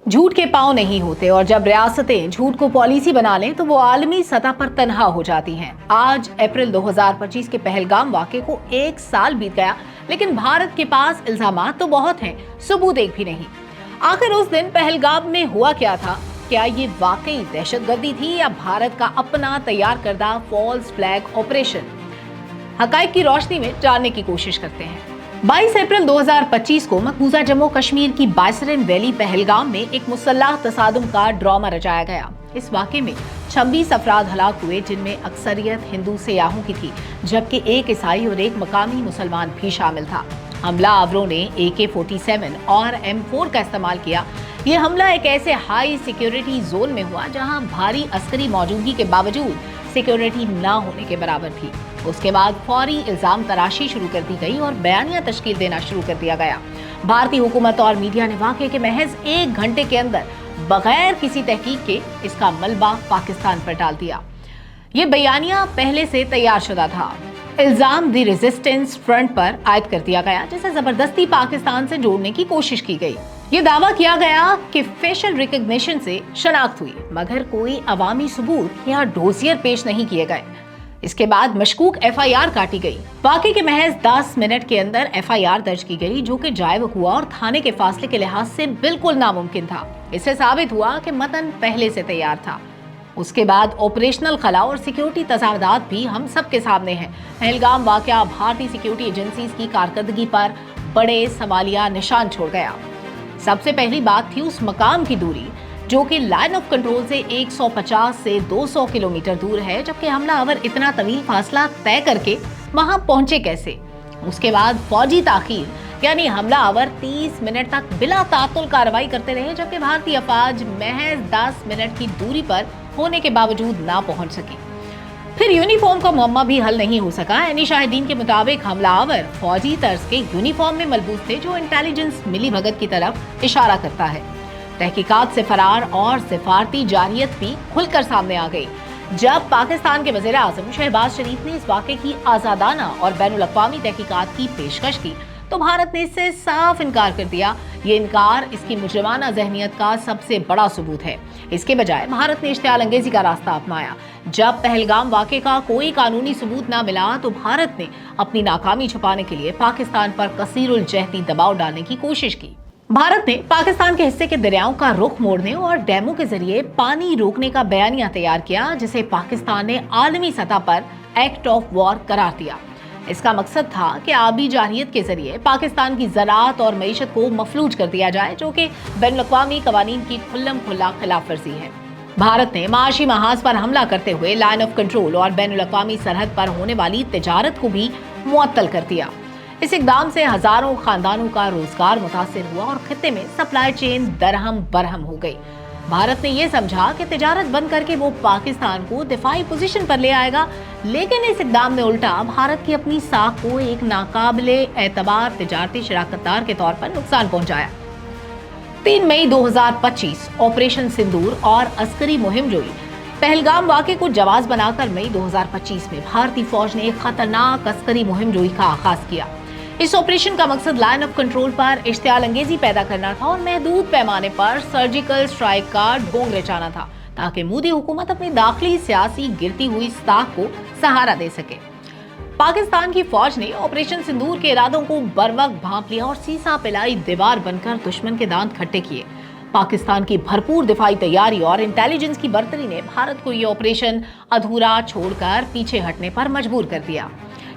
झूठ के पांव नहीं होते और जब रियासतें झूठ को पॉलिसी बना लें तो वो आलमी सतह पर तनहा हो जाती हैं। आज अप्रैल 2025 के पहलगाम वाक़े को 1 साल बीत गया, लेकिन भारत के पास इल्जामात तो बहुत हैं, सबूत एक भी नहीं। आखिर उस दिन पहलगाम में हुआ क्या था? क्या ये वाकई दहशतगर्दी थी या भारत का अपना तैयार करदा फॉल्स फ्लैग ऑपरेशन? हकाइक की रोशनी में जानने की कोशिश करते हैं। 22 अप्रैल 2025 को मकबूजा जम्मू कश्मीर की बाइसरन वैली पहलगाम में एक मुसल्लह तसादुम का ड्रामा रचाया गया। इस वाक़े में 26 अफराद हलाक हुए, जिनमें अक्सरियत हिंदू सयाहों की थी, जबकि एक ईसाई और एक मकामी मुसलमान भी शामिल था। हमलावरों ने AK-47 और M4 का इस्तेमाल किया। ये हमला एक ऐसे हाई सिक्योरिटी जोन में हुआ जहां भारी अस्करी मौजूदगी के बावजूद सिक्योरिटी न होने के बराबर थी। उसके बाद फौरी इल्जाम तराशी शुरू कर दी गई और बयानिया तश्कील देना शुरू कर दिया गया। भारतीय हुकूमत और मीडिया ने वाक़े के महज 1 घंटे के अंदर बगैर किसी तहकीक के इसका मलबा पाकिस्तान पर डाल दिया। ये बयानिया पहले से तैयार शुदा था। इल्जाम दी रेजिस्टेंस फ्रंट पर आयद कर दिया गया, जिसे जबरदस्ती पाकिस्तान से जोड़ने की कोशिश की गई। ये दावा किया गया कि फेशियल रिकग्निशन से शनाख्त हुई, मगर कोई अवामी सबूत या डोसियर पेश नहीं किए गए। इसके बाद मशकूक FIR काटी गई। वाक़े के महज 10 मिनट के अंदर FIR दर्ज की गई, जो कि जायब हुआ और थाने के फासले के लिहाज से बिल्कुल नामुमकिन था। इससे साबित हुआ कि मतन पहले से तैयार था। उसके बाद ऑपरेशनल खला और सिक्योरिटी तजावुज़ात भी हम सब के सामने हैं। पहलगाम वाक़या भारतीय सिक्योरिटी एजेंसीज की कारकर्दगी पर बड़े सवालिया निशान छोड़ गया। सबसे पहली बात थी उस मकाम की दूरी, जो कि लाइन ऑफ कंट्रोल से 150 से 200 किलोमीटर दूर है, जबकि हमलावर इतना तवील फासला तय करके वहां पहुंचे कैसे? उसके बाद फौजी ताखीर, यानी हमलावर 30 मिनट तक बिला तातुल कार्रवाई करते रहे, जबकि भारतीय अफवाज महज 10 मिनट की दूरी पर होने के बावजूद ना पहुंच सकी। फिर यूनिफॉर्म का मुअम्मा भी हल नहीं हो सका। यानी शाहिदीन के मुताबिक हमलावर फौजी तर्ज के यूनिफॉर्म में मलबूस थे, जो इंटेलिजेंस मिली भगत की तरफ इशारा करता है। तहकीकात से फरार और सिफारती जारियत भी खुलकर सामने आ गई। जब पाकिस्तान के वज़ीर आज़म शहबाज शरीफ ने इस वाक़े की आज़ादाना और बैनुल अक़वामी तहकीकात की पेशकश की, तो भारत ने इससे साफ इनकार कर दिया। ये इनकार इसकी मुजरिमाना ज़हनियत का सबसे बड़ा सबूत है। इसके बजाय भारत ने इश्तियाल अंगेज़ी का रास्ता अपनाया। जब पहलगाम वाक़े का कोई कानूनी सबूत ना मिला, तो भारत ने अपनी नाकामी छुपाने के लिए पाकिस्तान पर कसीरुल जहदी दबाव डालने की कोशिश की। भारत ने पाकिस्तान के हिस्से के दरियाओं का रुख मोड़ने और डैमों के जरिए पानी रोकने का बयानिया तैयार किया, जिसे पाकिस्तान ने आलमी सतह पर एक्ट ऑफ वॉर करार दिया। इसका मकसद था कि आबी जारहियत के जरिए पाकिस्तान की ज़राअत और मईशत को मफलूज कर दिया जाए, जो कि बैनुल-अक़वामी क़वानीन की खुल्लम खुल्ला खिलाफ वर्जी है। भारत ने माशी महाज पर हमला करते हुए लाइन ऑफ कंट्रोल और बैनुल-अक़वामी सरहद पर होने वाली तिजारत को भी मुअत्तल कर दिया। इस इक़दाम से हजारों खानदानों का रोजगार मुतासिर हुआ और खित्ते में सप्लाई चेन दरहम बरहम हो गई। भारत ने यह समझा कि तिजारत बंद करके वो पाकिस्तान को दिफाई पोजीशन पर ले आएगा, लेकिन इस इक़दाम में उल्टा भारत की अपनी साख को एक नाकाबिले एतबार तिजारती शराकतदार के तौर पर नुकसान पहुंचाया। 3 मई 2025 ऑपरेशन सिंदूर और अस्करी मुहिम जोई। पहलगाम वाक़े को जवाब बनाकर मई 2025 में भारतीय फौज ने एक खतरनाक अस्करी मुहिम जोई का आगाज किया। इस ऑपरेशन का मकसद लाइन ऑफ कंट्रोल पर इश्तियाल अंगेजी पैदा करना था और महदूद पैमाने पर सर्जिकल स्ट्राइक का ढोंग रचाना था, ताकि मोदी हुकूमत अपनी दाखिली सियासी गिरती हुई साख को सहारा दे सके। पाकिस्तान की फौज ने ऑपरेशन सिंदूर के इरादों को बरवक्त भांप लिया और सीसा पिलाई दीवार बनकर दुश्मन के दांत खट्टे किए। पाकिस्तान की भरपूर दिफाई तैयारी और इंटेलिजेंस की बर्तरी ने भारत को यह ऑपरेशन अधूरा छोड़कर पीछे हटने पर मजबूर कर दिया।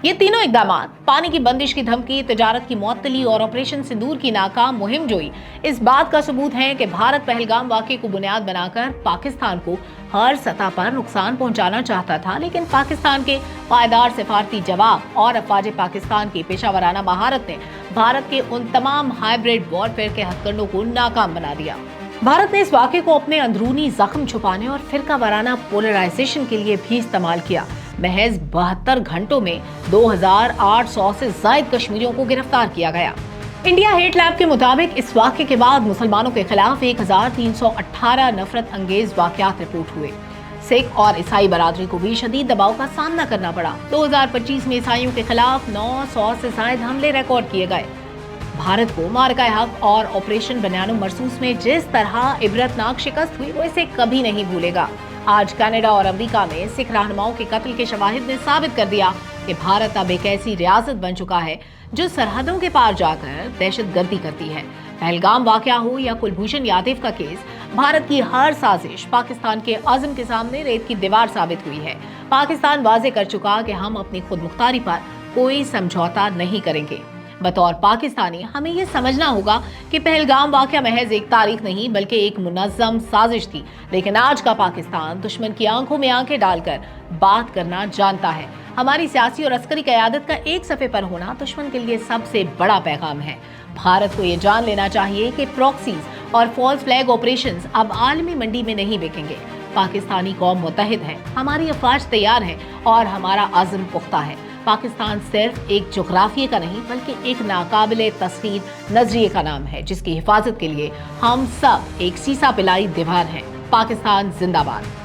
ये तीनों इक़दामात, पानी की बंदिश की धमकी, तिजारत की मुअत्तली और ऑपरेशन सिंदूर की नाकाम मुहिम जोई, इस बात का सबूत है कि भारत पहलगाम वाक़े को बुनियाद बनाकर पाकिस्तान को हर सतह पर नुकसान पहुंचाना चाहता था, लेकिन पाकिस्तान के पायदार सिफारती जवाब और अफवाज पाकिस्तान की पेशावराना महारत ने भारत के उन तमाम हाइब्रिड वॉरफेयर के हथकंडों को नाकाम बना दिया। भारत ने इस वाक़े को अपने अंदरूनी जख्म छुपाने और फिरका वाराना पोलराइजेशन के लिए भी इस्तेमाल किया। महज 72 घंटों में 2800 से ज़ायद कश्मीरियों को गिरफ्तार किया गया। इंडिया हेट लैब के मुताबिक इस वाक़े के बाद मुसलमानों के खिलाफ 1318 नफरत अंगेज वाक़यात रिपोर्ट हुए। सिख और ईसाई बरादरी को भी शदीद दबाव का सामना करना पड़ा। 2025 में ईसाइयों के खिलाफ 900 से ज़ायद हमले रिकॉर्ड किए गए। भारत को मार्का हक और ऑपरेशन बनियानो मरसूस में जिस तरह इबरतनाक शिकस्त हुई वो इसे कभी नहीं भूलेगा। आज कनाडा और अमेरिका में सिख रहनुमाओं के कत्ल के शवाहिद ने साबित कर दिया कि भारत अब एक ऐसी रियासत बन चुका है जो सरहदों के पार जाकर दहशतगर्दी करती है। पहलगाम वाकया हो या कुलभूषण यादव का केस, भारत की हर साजिश पाकिस्तान के अज़्म के सामने रेत की दीवार साबित हुई है। पाकिस्तान वाजे कर चुका कि हम अपनी खुद मुख्तारी पर कोई समझौता नहीं करेंगे। बतौर पाकिस्तानी हमें ये समझना होगा कि पहलगाम वाकया महज एक तारीख नहीं बल्कि एक मुनज़्ज़म साजिश थी। लेकिन आज का पाकिस्तान दुश्मन की आंखों में आंखें डालकर बात करना जानता है। हमारी सियासी और अस्करी क़यादत का एक सफ़े पर होना दुश्मन के लिए सबसे बड़ा पैगाम है। भारत को ये जान लेना चाहिए कि प्रॉक्सीज और फॉल्स फ्लैग ऑपरेशंस अब आलमी मंडी में नहीं बिकेंगे। पाकिस्तानी कौम मुत्तहिद है, हमारी अफवाज तैयार है और हमारा अज़्म पुख्ता है। पाकिस्तान सिर्फ एक जोग्राफिये का नहीं बल्कि एक नाकाबिले तस्लीम नजरिए का नाम है, जिसकी हिफाजत के लिए हम सब एक सीसा पिलाई दीवार हैं। पाकिस्तान जिंदाबाद।